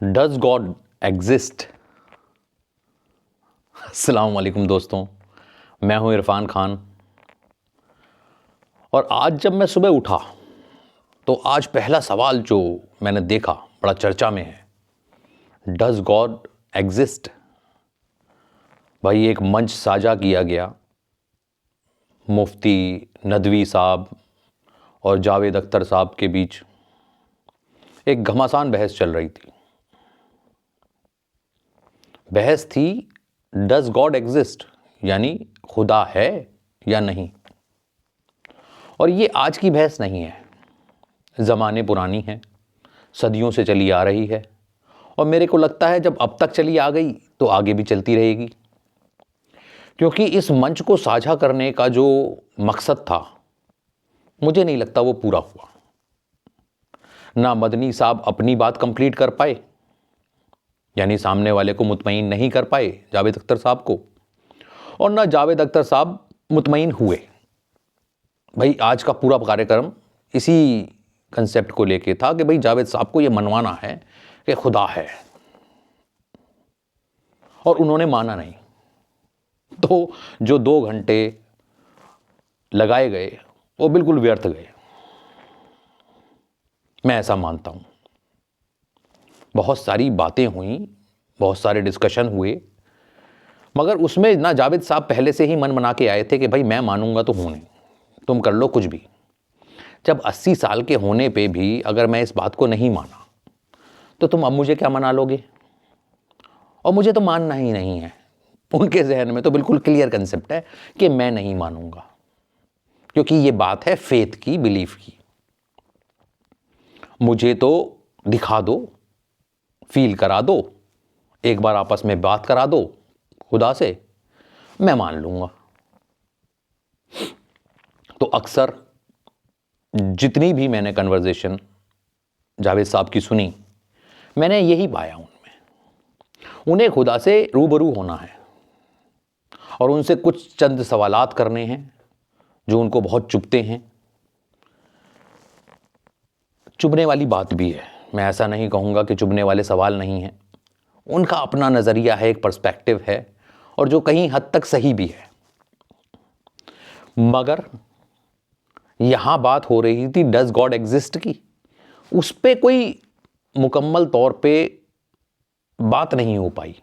Does God exist? अस्सलाम वालेकुम दोस्तों, मैं हूं इरफान खान। और आज जब मैं सुबह उठा तो आज पहला सवाल जो मैंने देखा बड़ा चर्चा में है, डज गॉड एग्जिस्ट। भाई एक मंच साझा किया गया, मुफ्ती नदवी साहब और जावेद अख्तर साहब के बीच एक घमासान बहस चल रही थी। बहस थी डज गॉड एग्जिस्ट, यानी खुदा है या नहीं। और ये आज की बहस नहीं है, ज़माने पुरानी है, सदियों से चली आ रही है। और मेरे को लगता है जब अब तक चली आ गई तो आगे भी चलती रहेगी, क्योंकि इस मंच को साझा करने का जो मकसद था, मुझे नहीं लगता वो पूरा हुआ। ना मदनी साहब अपनी बात कंप्लीट कर पाए, यानी सामने वाले को मुतमईन नहीं कर पाए जावेद अख्तर साहब को, और ना जावेद अख्तर साहब मुतमईन हुए। भाई आज का पूरा कार्यक्रम इसी कंसेप्ट को लेके था कि भाई जावेद साहब को ये मनवाना है कि खुदा है, और उन्होंने माना नहीं। तो जो 2 घंटे लगाए गए वो बिल्कुल व्यर्थ गए, मैं ऐसा मानता हूं। बहुत सारी बातें हुई, बहुत सारे डिस्कशन हुए, मगर उसमें ना जावेद साहब पहले से ही मन बना के आए थे कि भाई मैं मानूंगा तो हूं नहीं, तुम कर लो कुछ भी। जब 80 साल के होने पे भी अगर मैं इस बात को नहीं माना तो तुम अब मुझे क्या मना लोगे? और मुझे तो मानना ही नहीं है। उनके जहन में तो बिल्कुल क्लियर कंसेप्ट है कि मैं नहीं मानूंगा, क्योंकि ये बात है फेथ की, बिलीफ की। मुझे तो दिखा दो, फील करा दो, एक बार आपस में बात करा दो खुदा से, मैं मान लूंगा। तो अक्सर जितनी भी मैंने कन्वर्सेशन जावेद साहब की सुनी, मैंने यही पाया उनमें। उन्हें खुदा से रूबरू होना है और उनसे कुछ चंद सवालात करने हैं जो उनको बहुत चुभते हैं। चुभने वाली बात भी है, मैं ऐसा नहीं कहूँगा कि चुभने वाले सवाल नहीं हैं। उनका अपना नज़रिया है, एक पर्सपेक्टिव है, और जो कहीं हद तक सही भी है। मगर यहाँ बात हो रही थी डज गॉड एग्जिस्ट की। उस पर कोई मुकम्मल तौर पे बात नहीं हो पाई।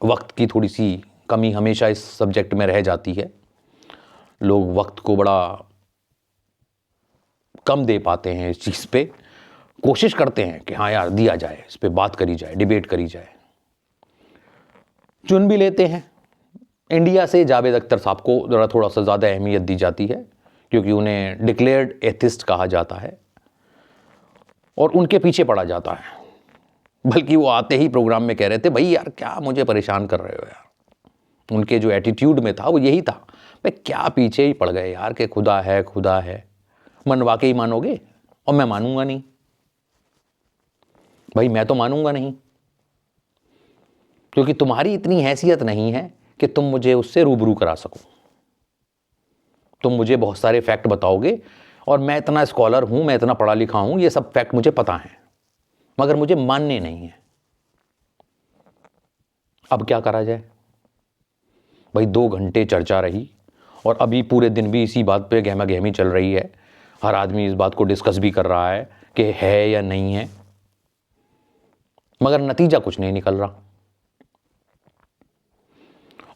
वक्त की थोड़ी सी कमी हमेशा इस सब्जेक्ट में रह जाती है। लोग वक्त को बड़ा कम दे पाते हैं इस चीज़ पे। कोशिश करते हैं कि हाँ यार दिया जाए, इस पे बात करी जाए, डिबेट करी जाए। चुन भी लेते हैं। इंडिया से जावेद अख्तर साहब को ज़रा थोड़ा सा ज़्यादा अहमियत दी जाती है, क्योंकि उन्हें डिक्लेयर्ड एथिस्ट कहा जाता है और उनके पीछे पड़ा जाता है। बल्कि वो आते ही प्रोग्राम में कह रहे थे, भाई यार क्या मुझे परेशान कर रहे हो यार। उनके जो एटीट्यूड में था वो यही था, भाई क्या पीछे ही पड़ गए यार कि खुदा है, खुदा है। मनवा के ही मानोगे? और मैं मानूंगा नहीं। भाई मैं तो मानूंगा नहीं, क्योंकि तुम्हारी इतनी हैसियत नहीं है कि तुम मुझे उससे रूबरू करा सको। तुम मुझे बहुत सारे फैक्ट बताओगे, और मैं इतना स्कॉलर हूं, मैं इतना पढ़ा लिखा हूं, ये सब फैक्ट मुझे पता है, मगर मुझे मानने नहीं है। अब क्या करा जाए? भाई 2 घंटे चर्चा रही, और अभी पूरे दिन भी इसी बात पे गहमा गहमी चल रही है। हर आदमी इस बात को डिस्कस भी कर रहा है कि है या नहीं है, मगर नतीजा कुछ नहीं निकल रहा।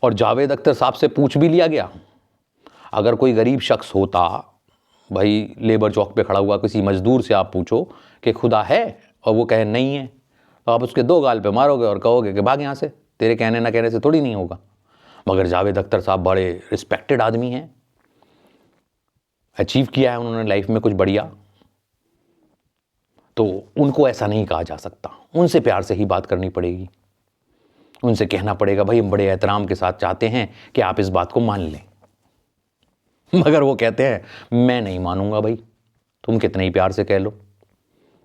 और जावेद अख्तर साहब से पूछ भी लिया गया, अगर कोई गरीब शख्स होता, भाई लेबर चौक पे खड़ा हुआ किसी मजदूर से आप पूछो कि खुदा है, और वो कहे नहीं है, तो आप उसके 2 गाल पे मारोगे और कहोगे कि भाग यहाँ से, तेरे कहने ना कहने से थोड़ी नहीं होगा। मगर जावेद अख्तर साहब बड़े रिस्पेक्टेड आदमी हैं, अचीव किया है उन्होंने लाइफ में कुछ बढ़िया, तो उनको ऐसा नहीं कहा जा सकता। उनसे प्यार से ही बात करनी पड़ेगी। उनसे कहना पड़ेगा, भाई हम बड़े एहतराम के साथ चाहते हैं कि आप इस बात को मान लें। मगर वो कहते हैं मैं नहीं मानूंगा। भाई तुम कितने ही प्यार से कह लो,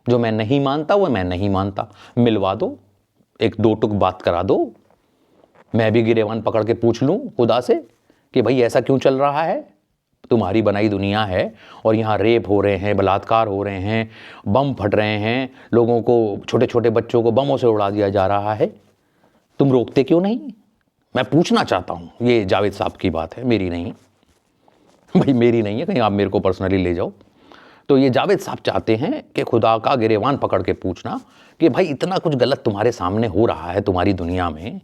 जो मैं नहीं मानता वो मैं नहीं मानता। मिलवा दो, एक 2 टुक बात करा दो, मैं भी गिरेबान पकड़ के पूछ लूं खुदा से कि भाई ऐसा क्यों चल रहा है, तुम्हारी बनाई दुनिया है और यहाँ रेप हो रहे हैं, बलात्कार हो रहे हैं, बम फट रहे हैं, लोगों को, छोटे छोटे बच्चों को बमों से उड़ा दिया जा रहा है, तुम रोकते क्यों नहीं? मैं पूछना चाहता हूँ। ये जावेद साहब की बात है, मेरी नहीं भाई, मेरी नहीं है, कहीं आप मेरे को पर्सनली ले जाओ। तो ये जावेद साहब चाहते हैं कि खुदा का गिरेबान पकड़ के पूछना कि भाई इतना कुछ गलत तुम्हारे सामने हो रहा है तुम्हारी दुनिया में,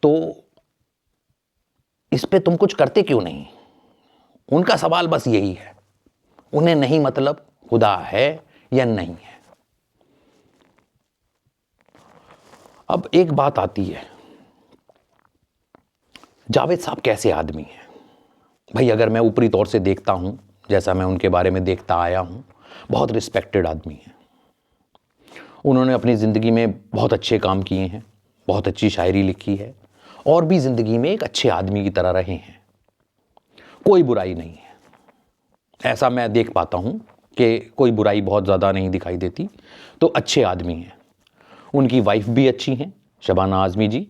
तो इस पे तुम कुछ करते क्यों नहीं? उनका सवाल बस यही है, उन्हें नहीं मतलब खुदा है या नहीं है। अब एक बात आती है, जावेद साहब कैसे आदमी हैं? भाई अगर मैं ऊपरी तौर से देखता हूं, जैसा मैं उनके बारे में देखता आया हूं, बहुत रिस्पेक्टेड आदमी हैं। उन्होंने अपनी ज़िंदगी में बहुत अच्छे काम किए हैं, बहुत अच्छी शायरी लिखी है और भी ज़िंदगी में एक अच्छे आदमी की तरह रहे हैं। कोई बुराई नहीं है, ऐसा मैं देख पाता हूं कि कोई बुराई बहुत ज़्यादा नहीं दिखाई देती, तो अच्छे आदमी हैं। उनकी वाइफ भी अच्छी हैं, शबाना आज़मी जी,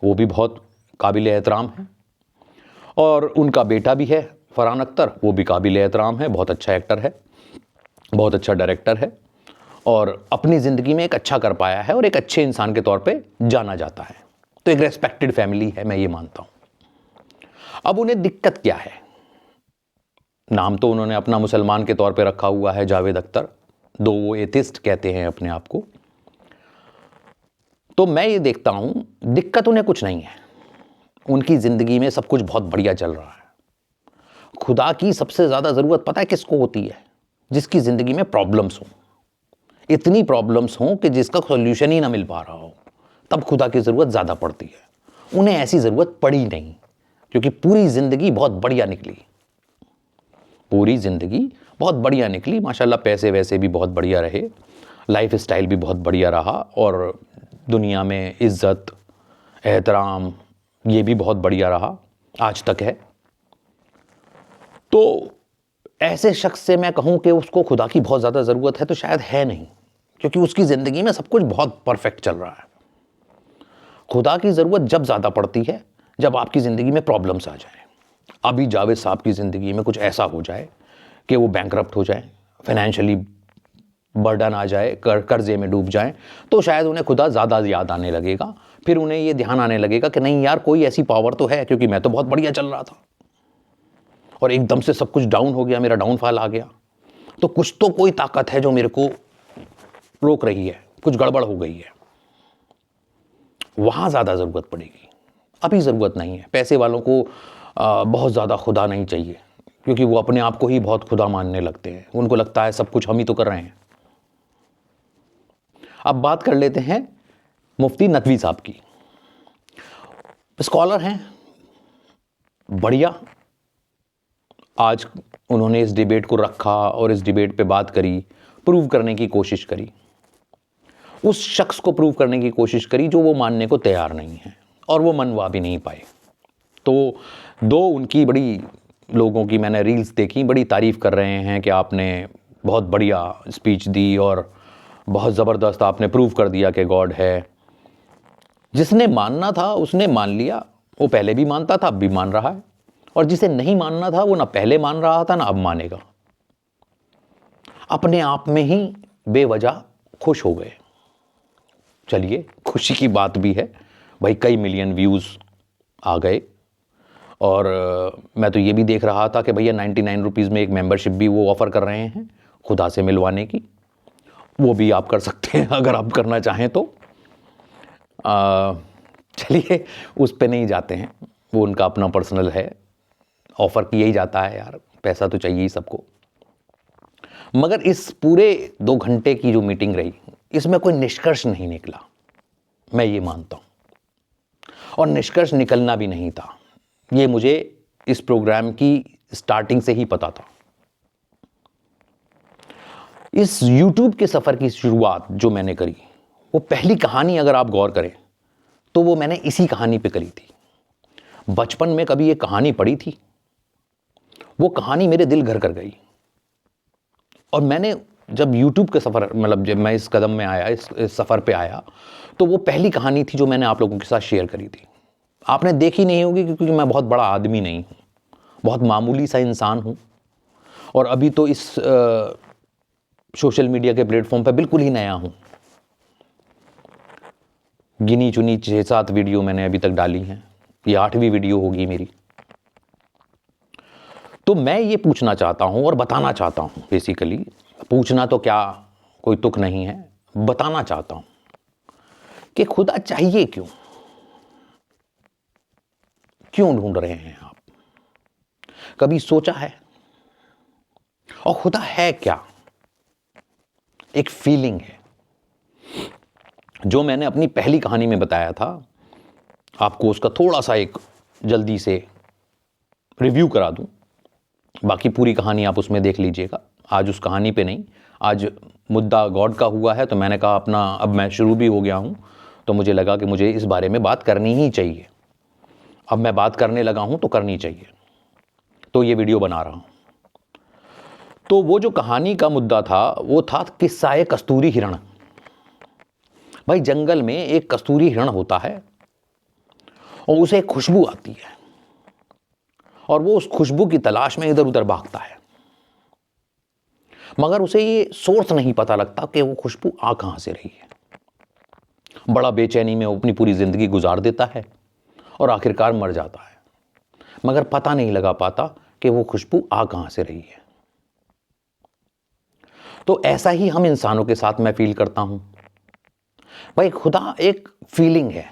वो भी बहुत काबिल एहतराम है। और उनका बेटा भी है फरहान अख्तर, वो भी काबिल एहतराम है, बहुत अच्छा एक्टर है, बहुत अच्छा डायरेक्टर है और अपनी ज़िंदगी में एक अच्छा कर पाया है और एक अच्छे इंसान के तौर पे जाना जाता है। तो एक रेस्पेक्टेड फैमिली है, मैं ये मानता हूँ। अब उन्हें दिक्कत क्या है? नाम तो उन्होंने अपना मुसलमान के तौर पे रखा हुआ है, जावेद अख्तर, दो वो एथिस्ट कहते हैं अपने आप को। तो मैं ये देखता हूं, दिक्कत उन्हें कुछ नहीं है, उनकी ज़िंदगी में सब कुछ बहुत बढ़िया चल रहा है। खुदा की सबसे ज़्यादा ज़रूरत पता है किसको होती है? जिसकी ज़िंदगी में प्रॉब्लम्स हों, इतनी प्रॉब्लम्स हों कि जिसका सॉल्यूशन ही ना मिल पा रहा हो, तब खुदा की ज़रूरत ज़्यादा पड़ती है। उन्हें ऐसी ज़रूरत पड़ी नहीं, क्योंकि पूरी ज़िंदगी बहुत बढ़िया निकली, पूरी ज़िंदगी बहुत बढ़िया निकली माशाल्लाह। पैसे वैसे भी बहुत बढ़िया रहे, लाइफ स्टाइल भी बहुत बढ़िया रहा और दुनिया में इज़्ज़त एहतराम ये भी बहुत बढ़िया रहा, आज तक है। तो ऐसे शख्स से मैं कहूं कि उसको खुदा की बहुत ज़्यादा ज़रूरत है, तो शायद है नहीं, क्योंकि उसकी ज़िंदगी में सब कुछ बहुत परफेक्ट चल रहा है। खुदा की ज़रूरत जब ज़्यादा पड़ती है जब आपकी ज़िंदगी में प्रॉब्लम्स आ जाए। अभी जावेद साहब की ज़िंदगी में कुछ ऐसा हो जाए कि वो बैंकरप्ट हो जाए, फाइनेंशियली बर्डन आ जाए, कर्जे में डूब जाएं, तो शायद उन्हें खुदा ज़्यादा याद आने लगेगा। फिर उन्हें ये ध्यान आने लगेगा कि नहीं यार, कोई ऐसी पावर तो है, क्योंकि मैं तो बहुत बढ़िया चल रहा था और एकदम से सब कुछ डाउन हो गया, मेरा डाउनफॉल आ गया, तो कुछ तो कोई ताकत है जो मेरे को रोक रही है, कुछ गड़बड़ हो गई है। वहाँ ज़्यादा ज़रूरत पड़ेगी, अभी ज़रूरत नहीं है। पैसे वालों को बहुत ज़्यादा खुदा नहीं चाहिए, क्योंकि वो अपने आप को ही बहुत खुदा मानने लगते हैं। उनको लगता है सब कुछ हम ही तो कर रहे हैं। अब बात कर लेते हैं मुफ्ती नकवी साहब की। स्कॉलर हैं, बढ़िया। आज उन्होंने इस डिबेट को रखा और इस डिबेट पे बात करी, प्रूव करने की कोशिश करी, उस शख्स को प्रूव करने की कोशिश करी जो वो मानने को तैयार नहीं है, और वो मनवा भी नहीं पाए। तो दो उनकी बड़ी लोगों की मैंने रील्स देखी, बड़ी तारीफ़ कर रहे हैं कि आपने बहुत बढ़िया स्पीच दी और बहुत ज़बरदस्त आपने प्रूव कर दिया कि गॉड है। जिसने मानना था उसने मान लिया, वो पहले भी मानता था, अब भी मान रहा है, और जिसे नहीं मानना था वो ना पहले मान रहा था ना अब मानेगा। अपने आप में ही बेवजह खुश हो गए। चलिए, खुशी की बात भी है भाई, कई मिलियन व्यूज़ आ गए। और मैं तो ये भी देख रहा था कि भैया 99 रुपीज़ में एक मेंबरशिप भी वो ऑफ़र कर रहे हैं खुदा से मिलवाने की, वो भी आप कर सकते हैं अगर आप करना चाहें तो। चलिए, उस पे नहीं जाते हैं, वो उनका अपना पर्सनल है, ऑफ़र किया ही जाता है यार, पैसा तो चाहिए ही सबको। मगर इस पूरे 2 घंटे की जो मीटिंग रही, इसमें कोई निष्कर्ष नहीं निकला, मैं ये मानता हूँ, और निष्कर्ष निकलना भी नहीं था। ये मुझे इस प्रोग्राम की स्टार्टिंग से ही पता था। इस YouTube के सफ़र की शुरुआत जो मैंने करी, वो पहली कहानी अगर आप गौर करें तो वो मैंने इसी कहानी पे करी थी। बचपन में कभी एक कहानी पढ़ी थी, वो कहानी मेरे दिल घर कर गई, और मैंने जब YouTube के सफ़र, मतलब जब मैं इस कदम में आया, इस सफ़र पे आया, तो वो पहली कहानी थी जो मैंने आप लोगों के साथ शेयर करी थी। आपने देखी नहीं होगी, क्योंकि मैं बहुत बड़ा आदमी नहीं हूँ, बहुत मामूली सा इंसान हूँ, और अभी तो इस सोशल मीडिया के प्लेटफॉर्म पर बिल्कुल ही नया हूँ। गिनी चुनी 6-7 वीडियो मैंने अभी तक डाली हैं, ये 8वीं वीडियो होगी मेरी। तो मैं ये पूछना चाहता हूँ और बताना चाहता हूँ, बेसिकली पूछना तो क्या, कोई तुक नहीं है, बताना चाहता हूँ कि खुदा चाहिए क्यों, क्यों ढूंढ रहे हैं आप? कभी सोचा है? और खुदा है क्या? एक फीलिंग है, जो मैंने अपनी पहली कहानी में बताया था। आपको उसका थोड़ा सा एक जल्दी से रिव्यू करा दूं, बाकी पूरी कहानी आप उसमें देख लीजिएगा। आज उस कहानी पे नहीं, आज मुद्दा गॉड का हुआ है, तो मैंने कहा अपना, अब मैं शुरू भी हो गया हूं, तो मुझे लगा कि मुझे इस बारे में बात करनी ही चाहिए। अब मैं बात करने लगा हूं तो करनी चाहिए, तो ये वीडियो बना रहा हूं। तो वो जो कहानी का मुद्दा था वो था किस्सा कस्तूरी हिरण। भाई जंगल में एक कस्तूरी हिरण होता है और उसे एक खुशबू आती है और वो उस खुशबू की तलाश में इधर उधर भागता है, मगर उसे ये सोर्स नहीं पता लगता कि वो खुशबू आ कहां से रही है। बड़ा बेचैनी में वो अपनी पूरी जिंदगी गुजार देता है और आखिरकार मर जाता है, मगर पता नहीं लगा पाता कि वो खुशबू आ कहां से रही है। तो ऐसा ही हम इंसानों के साथ मैं फील करता हूं। भाई खुदा एक फीलिंग है,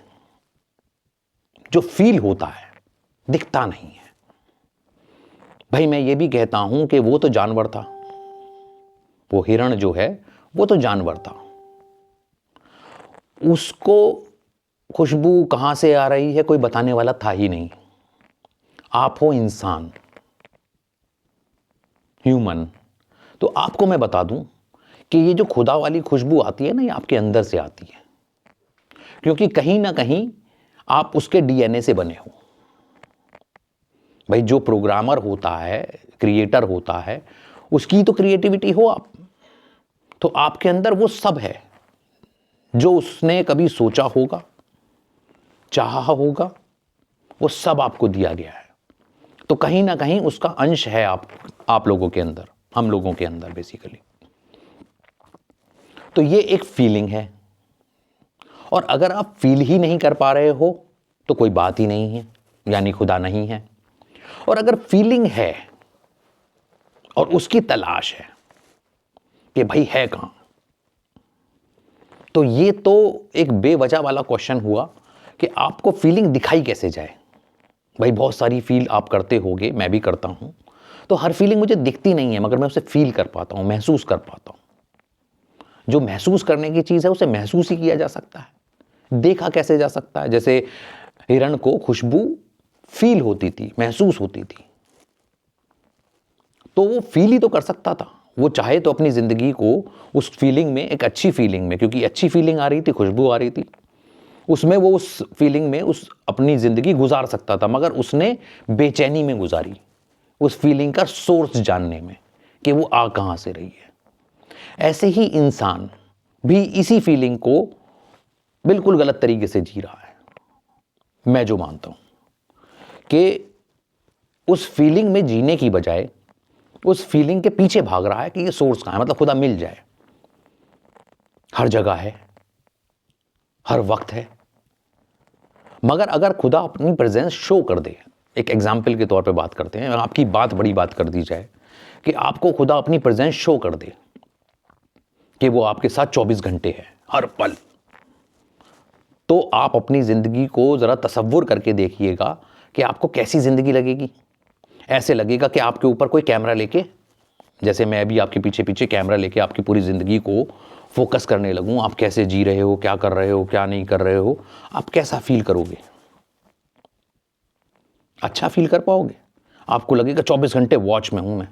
जो फील होता है, दिखता नहीं है। भाई मैं ये भी कहता हूं कि वो तो जानवर था, वो हिरण जो है वो तो जानवर था, उसको खुशबू कहां से आ रही है कोई बताने वाला था ही नहीं। आप हो इंसान, ह्यूमन, तो आपको मैं बता दूं कि ये जो खुदा वाली खुशबू आती है ना, ये आपके अंदर से आती है, क्योंकि कहीं ना कहीं आप उसके डीएनए से बने हो। भाई जो प्रोग्रामर होता है, क्रिएटर होता है, उसकी तो क्रिएटिविटी हो आप, तो आपके अंदर वो सब है जो उसने कभी सोचा होगा, चाहा होगा, वो सब आपको दिया गया है। तो कहीं ना कहीं उसका अंश है आप लोगों के अंदर, हम लोगों के अंदर बेसिकली। तो ये एक फीलिंग है, और अगर आप फील ही नहीं कर पा रहे हो तो कोई बात ही नहीं है, यानी खुदा नहीं है। और अगर फीलिंग है और उसकी तलाश है कि भाई है कहां, तो ये तो एक बेवजह वाला क्वेश्चन हुआ कि आपको फीलिंग दिखाई कैसे जाए। भाई बहुत सारी फील आप करते होगे, मैं भी करता हूं, तो हर फीलिंग मुझे दिखती नहीं है, मगर मैं उसे फील कर पाता हूं, महसूस कर पाता हूं। जो महसूस करने की चीज है उसे महसूस ही किया जा सकता है, देखा कैसे जा सकता है? जैसे हिरण को खुशबू फील होती थी, महसूस होती थी, तो वो फील ही तो कर सकता था। वो चाहे तो अपनी जिंदगी को उस फीलिंग में, एक अच्छी फीलिंग में, क्योंकि अच्छी फीलिंग आ रही थी, खुशबू आ रही थी, उसमें वो उस फीलिंग में उस अपनी जिंदगी गुजार सकता था, मगर उसने बेचैनी में गुजारी उस फीलिंग का सोर्स जानने में कि वो आ कहां से रही है। ऐसे ही इंसान भी इसी फीलिंग को बिल्कुल गलत तरीके से जी रहा है। मैं जो मानता हूं कि उस फीलिंग में जीने की बजाय उस फीलिंग के पीछे भाग रहा है कि ये सोर्स कहां है, मतलब खुदा मिल जाए, हर जगह है, हर वक्त है। मगर अगर खुदा अपनी प्रेजेंस शो कर दे, एक एग्जाम्पल के तौर पे बात करते हैं, आपकी बड़ी बात कर दी जाए कि आपको खुदा अपनी प्रेजेंस शो कर दे कि वो आपके साथ 24 घंटे है, हर पल, तो आप अपनी जिंदगी को जरा तसव्वुर करके देखिएगा कि आपको कैसी जिंदगी लगेगी। ऐसे लगेगा कि आपके ऊपर कोई कैमरा लेके, जैसे मैं अभी आपके पीछे पीछे कैमरा लेके आपकी पूरी जिंदगी को फोकस करने लगूं, आप कैसे जी रहे हो, क्या कर रहे हो, क्या नहीं कर रहे हो, आप कैसा फील करोगे? अच्छा फील कर पाओगे? आपको लगेगा 24 घंटे वॉच में हूं मैं।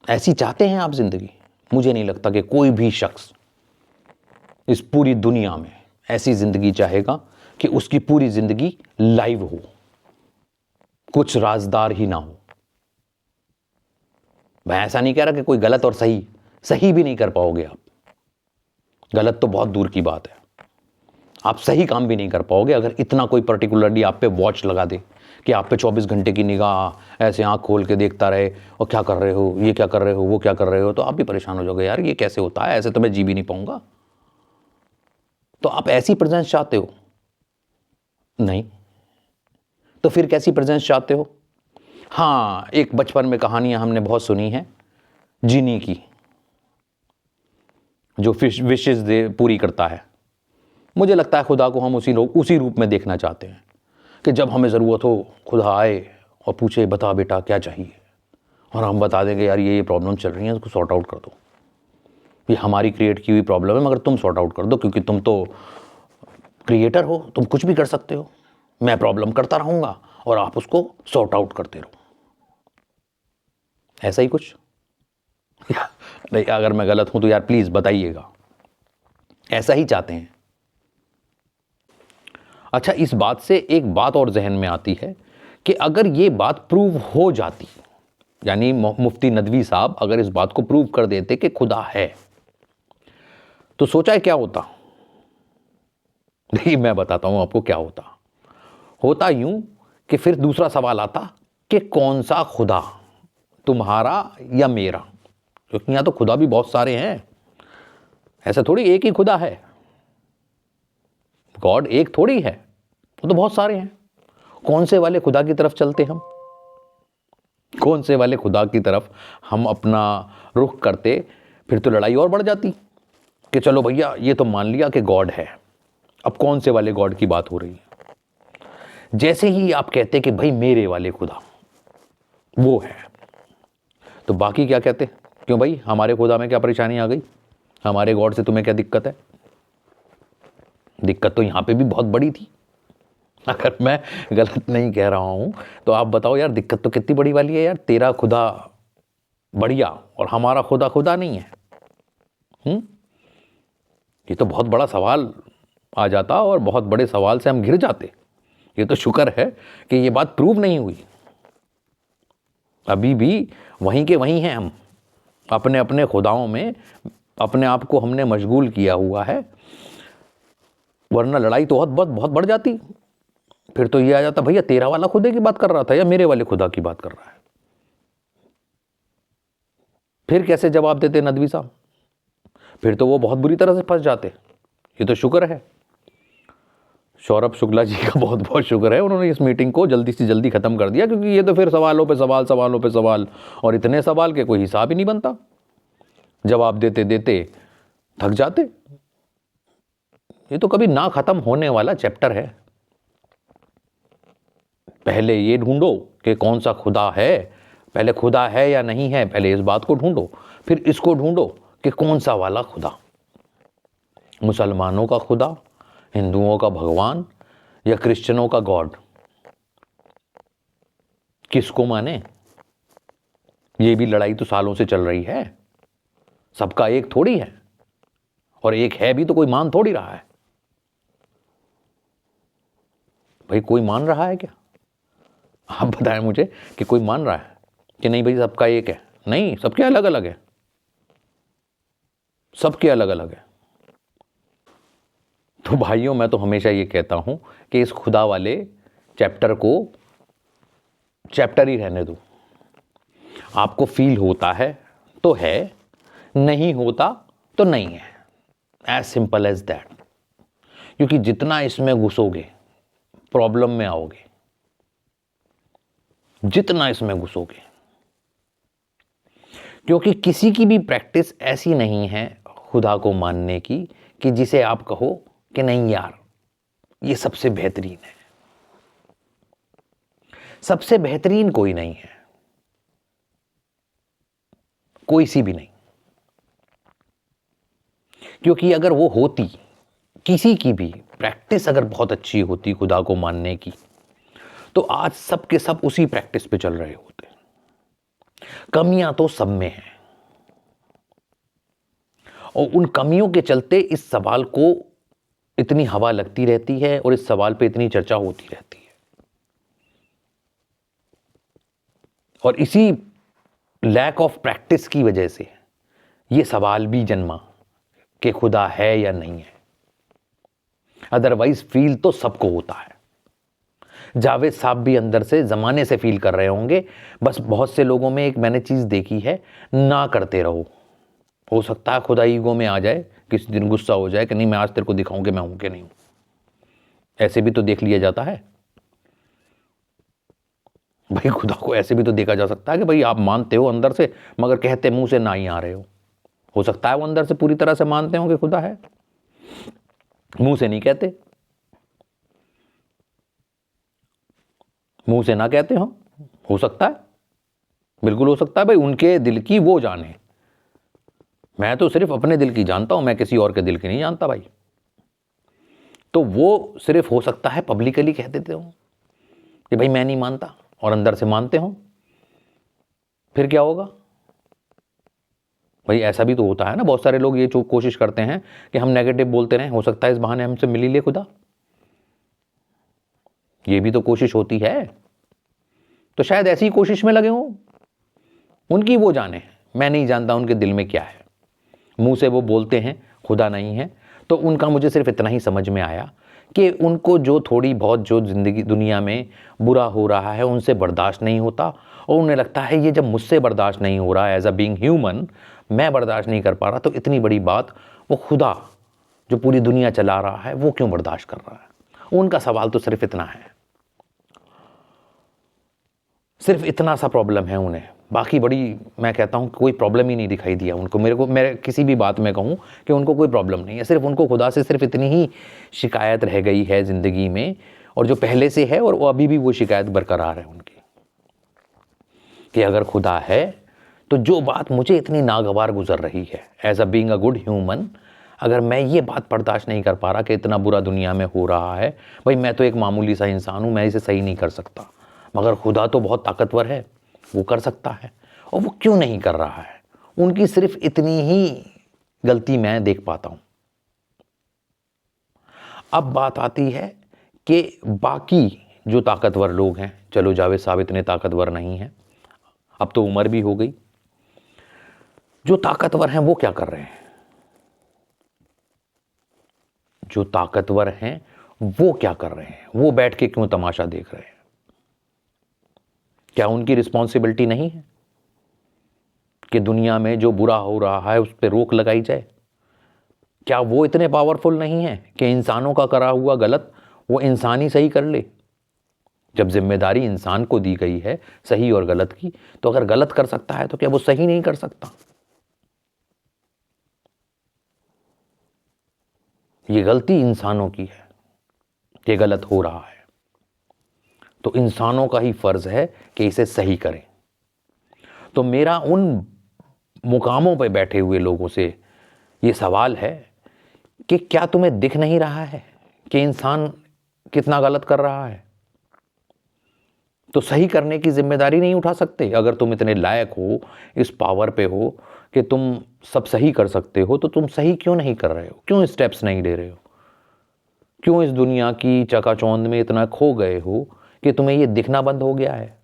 ऐसी चाहते हैं आप जिंदगी? मुझे नहीं लगता कि कोई भी शख्स इस पूरी दुनिया में ऐसी जिंदगी चाहेगा कि उसकी पूरी जिंदगी लाइव हो, कुछ राजदार ही ना हो। मैं ऐसा नहीं कह रहा कि कोई गलत और सही भी नहीं कर पाओगे आप, गलत तो बहुत दूर की बात है, आप सही काम भी नहीं कर पाओगे अगर इतना कोई पर्टिकुलरली आप पे वॉच लगा दे कि आप पे 24 घंटे की निगाह ऐसे आंख खोल के देखता रहे और क्या कर रहे हो, ये क्या कर रहे हो, वो क्या कर रहे हो, तो आप भी परेशान हो जाओगे, यार ये कैसे होता है, ऐसे तो मैं जी भी नहीं पाऊंगा। तो आप ऐसी प्रेजेंस चाहते हो? नहीं। तो फिर कैसी प्रेजेंस चाहते हो? हाँ, एक बचपन में कहानियां हमने बहुत सुनी हैं जीनी की, जो विशेष पूरी करता है। मुझे लगता है खुदा को हम उसी रूप में देखना चाहते हैं कि जब हमें ज़रूरत हो खुदा आए और पूछे बता बेटा क्या चाहिए, और हम बता देंगे यार ये प्रॉब्लम चल रही है, उसको सॉर्ट आउट कर दो, ये हमारी क्रिएट की हुई प्रॉब्लम है मगर तुम सॉर्ट आउट कर दो, क्योंकि तुम तो क्रिएटर हो, तुम कुछ भी कर सकते हो, मैं प्रॉब्लम करता रहूँगा और आप उसको सॉर्ट आउट करते रहो। ऐसा ही कुछ नहीं, अगर मैं गलत हूं तो यार प्लीज़ बताइएगा। ऐसा ही चाहते हैं। अच्छा, इस बात से एक बात और जहन में आती है कि अगर ये बात प्रूव हो जाती, यानी मुफ्ती नदवी साहब अगर इस बात को प्रूव कर देते कि खुदा है, तो सोचा है क्या होता? देखिए मैं बताता हूं आपको क्या होता। होता यूं कि फिर दूसरा सवाल आता कि कौन सा खुदा, तुम्हारा या मेरा? क्योंकि यहां तो खुदा भी बहुत सारे हैं, ऐसा थोड़ी एक ही खुदा है, गॉड एक थोड़ी है, वो तो बहुत सारे हैं। कौन से वाले खुदा की तरफ चलते हम? कौन से वाले खुदा की तरफ हम अपना रुख करते? फिर तो लड़ाई और बढ़ जाती कि चलो भैया ये तो मान लिया कि गॉड है, अब कौन से वाले गॉड की बात हो रही है? जैसे ही आप कहते कि भाई मेरे वाले खुदा वो है, तो बाकी क्या कहते? क्यों भाई हमारे खुदा में क्या परेशानी आ गई, हमारे गॉड से तुम्हें क्या दिक्कत है? दिक्कत तो यहां पे भी बहुत बड़ी थी। अगर मैं गलत नहीं कह रहा हूं तो आप बताओ यार, दिक्कत तो कितनी बड़ी वाली है यार। तेरा खुदा बढ़िया और हमारा खुदा खुदा नहीं है। ये तो बहुत बड़ा सवाल आ जाता और बहुत बड़े सवाल से हम घिर जाते। ये तो शुक्र है कि ये बात प्रूव नहीं हुई, अभी भी वहीं के वहीं हैं हम, अपने अपने खुदाओं में अपने आप को हमने मशगूल किया हुआ है, वरना लड़ाई तो बहुत बढ़ जाती। फिर तो ये आ जाता भैया तेरा वाला खुदे की बात कर रहा था या मेरे वाले खुदा की बात कर रहा है? फिर कैसे जवाब देते नदवी साहब? फिर तो वो बहुत बुरी तरह से फंस जाते। ये तो शुक्र है, सौरभ शुक्ला जी का बहुत बहुत शुक्र है, उन्होंने इस मीटिंग को जल्दी से जल्दी खत्म कर दिया, क्योंकि ये तो फिर सवालों पे सवाल, सवालों पे सवाल, और इतने सवाल के कोई हिसाब ही नहीं बनता, जवाब देते देते थक जाते। ये तो कभी ना खत्म होने वाला चैप्टर है। पहले ये ढूंढो कि कौन सा खुदा है, पहले खुदा है या नहीं है, पहले इस बात को ढूंढो, फिर इसको ढूंढो कि कौन सा वाला खुदा, मुसलमानों का खुदा, हिंदुओं का भगवान या क्रिश्चियनों का गॉड, किसको माने? ये भी लड़ाई तो सालों से चल रही है, सबका एक थोड़ी है, और एक है भी तो कोई मान थोड़ी रहा है। भाई कोई मान रहा है क्या? आप बताएं मुझे कि कोई मान रहा है कि नहीं भाई सबका एक है? नहीं, सबके अलग अलग है, सबके अलग अलग है। तो भाइयों मैं तो हमेशा ये कहता हूं कि इस खुदा वाले चैप्टर को चैप्टर ही रहने दो। आपको फील होता है तो है, नहीं होता तो नहीं है, एज सिंपल एज दैट। क्योंकि जितना इसमें घुसोगे प्रॉब्लम में आओगे, जितना इसमें घुसोगे, क्योंकि किसी की भी प्रैक्टिस ऐसी नहीं है खुदा को मानने की कि जिसे आप कहो कि नहीं यार ये सबसे बेहतरीन है। सबसे बेहतरीन कोई नहीं है, कोई सी भी नहीं। क्योंकि अगर वो होती, किसी की भी प्रैक्टिस अगर बहुत अच्छी होती खुदा को मानने की, तो आज सब के सब उसी प्रैक्टिस पे चल रहे होते। कमियां तो सब में हैं, और उन कमियों के चलते इस सवाल को इतनी हवा लगती रहती है और इस सवाल पे इतनी चर्चा होती रहती है। और इसी लैक ऑफ प्रैक्टिस की वजह से ये सवाल भी जन्मा कि खुदा है या नहीं है। अदरवाइज फील तो सबको होता है, जावेद साहब भी अंदर से ज़माने से फील कर रहे होंगे। बस बहुत से लोगों में एक मैंने चीज़ देखी है, ना करते रहो। हो सकता है खुदा ईगो में आ जाए, किसी दिन गुस्सा हो जाए कि नहीं मैं आज तेरे को दिखाऊं कि मैं हूं कि नहीं हूं। ऐसे भी तो देख लिया जाता है भाई, खुदा को ऐसे भी तो देखा जा सकता है कि भाई आप मानते हो अंदर से, मगर कहते मुंह से ना ही आ रहे हो सकता है वो अंदर से पूरी तरह से मानते हो कि खुदा है, मुंह से नहीं कहते, मुंह से ना कहते हो सकता है, बिल्कुल हो सकता है भाई, उनके दिल की वो जाने। मैं तो सिर्फ अपने दिल की जानता हूं, मैं किसी और के दिल की नहीं जानता भाई। तो वो सिर्फ हो सकता है पब्लिकली कह देते हो कि भाई मैं नहीं मानता, और अंदर से मानते हो, फिर क्या होगा भाई? ऐसा भी तो होता है ना, बहुत सारे लोग ये जो कोशिश करते हैं कि हम नेगेटिव बोलते रहें, हो सकता है इस बहाने हमसे मिल ही ले खुदा, ये भी तो कोशिश होती है। तो शायद ऐसी कोशिश में लगे हो, उनकी वो जाने, मैं नहीं जानता उनके दिल में क्या है। मुंह से वो बोलते हैं खुदा नहीं है, तो उनका मुझे सिर्फ इतना ही समझ में आया कि उनको जो थोड़ी बहुत जो ज़िंदगी दुनिया में बुरा हो रहा है उनसे बर्दाश्त नहीं होता, और उन्हें लगता है ये जब मुझसे बर्दाश्त नहीं हो रहा, एज अ बीइंग ह्यूमन मैं बर्दाश्त नहीं कर पा रहा, तो इतनी बड़ी बात वो खुदा जो पूरी दुनिया चला रहा है वो क्यों बर्दाश्त कर रहा है। उनका सवाल तो सिर्फ इतना है, सिर्फ इतना सा प्रॉब्लम है उन्हें। बाकी बड़ी मैं कहता हूँ कोई प्रॉब्लम ही नहीं दिखाई दिया उनको। मेरे किसी भी बात में कहूँ कि उनको कोई प्रॉब्लम नहीं है, सिर्फ उनको खुदा से सिर्फ इतनी ही शिकायत रह गई है ज़िंदगी में, और जो पहले से है, और वो अभी भी वो शिकायत बरकरार है उनकी, कि अगर खुदा है तो जो बात मुझे इतनी नागवार गुजर रही है as a being a good human, अगर मैं ये बात बर्दाश्त नहीं कर पा रहा कि इतना बुरा दुनिया में हो रहा है, भाई मैं तो एक मामूली सा इंसान हूँ, मैं इसे सही नहीं कर सकता, मगर खुदा तो बहुत ताकतवर है, वो कर सकता है, और वो क्यों नहीं कर रहा है। उनकी सिर्फ इतनी ही गलती मैं देख पाता हूं। अब बात आती है कि बाकी जो ताकतवर लोग हैं, चलो जावेद साहब इतने ताकतवर नहीं हैं, अब तो उम्र भी हो गई, जो ताकतवर हैं वो क्या कर रहे हैं? जो ताकतवर हैं वो क्या कर रहे हैं? वो बैठ के क्यों तमाशा देख रहे हैं? क्या उनकी रिस्पॉन्सिबिलिटी नहीं है कि दुनिया में जो बुरा हो रहा है उस पर रोक लगाई जाए? क्या वो इतने पावरफुल नहीं है कि इंसानों का करा हुआ गलत वो इंसान ही सही कर ले? जब जिम्मेदारी इंसान को दी गई है सही और गलत की, तो अगर गलत कर सकता है तो क्या वो सही नहीं कर सकता? ये गलती इंसानों की है कि गलत हो रहा है, तो इंसानों का ही फर्ज है कि इसे सही करें। तो मेरा उन मुकामों पर बैठे हुए लोगों से ये सवाल है कि क्या तुम्हें दिख नहीं रहा है कि इंसान कितना गलत कर रहा है? तो सही करने की जिम्मेदारी नहीं उठा सकते? अगर तुम इतने लायक हो, इस पावर पे हो कि तुम सब सही कर सकते हो, तो तुम सही क्यों नहीं कर रहे हो? क्यों स्टेप्स नहीं ले रहे हो? क्यों इस दुनिया की चकाचौंध में इतना खो गए हो कि तुम्हें ये दिखना बंद हो गया है?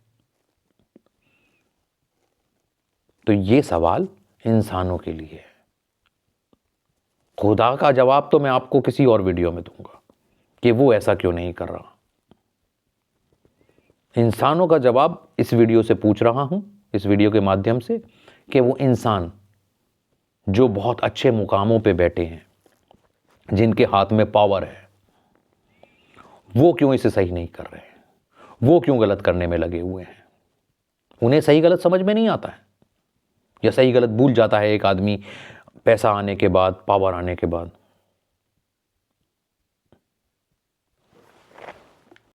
तो ये सवाल इंसानों के लिए है। खुदा का जवाब तो मैं आपको किसी और वीडियो में दूंगा कि वो ऐसा क्यों नहीं कर रहा। इंसानों का जवाब इस वीडियो से पूछ रहा हूं, इस वीडियो के माध्यम से, कि वो इंसान जो बहुत अच्छे मुकामों पे बैठे हैं, जिनके हाथ में पावर है, वो क्यों इसे सही नहीं कर रहे हैं? वो क्यों गलत करने में लगे हुए हैं? उन्हें सही गलत समझ में नहीं आता है, या सही गलत भूल जाता है एक आदमी पैसा आने के बाद, पावर आने के बाद?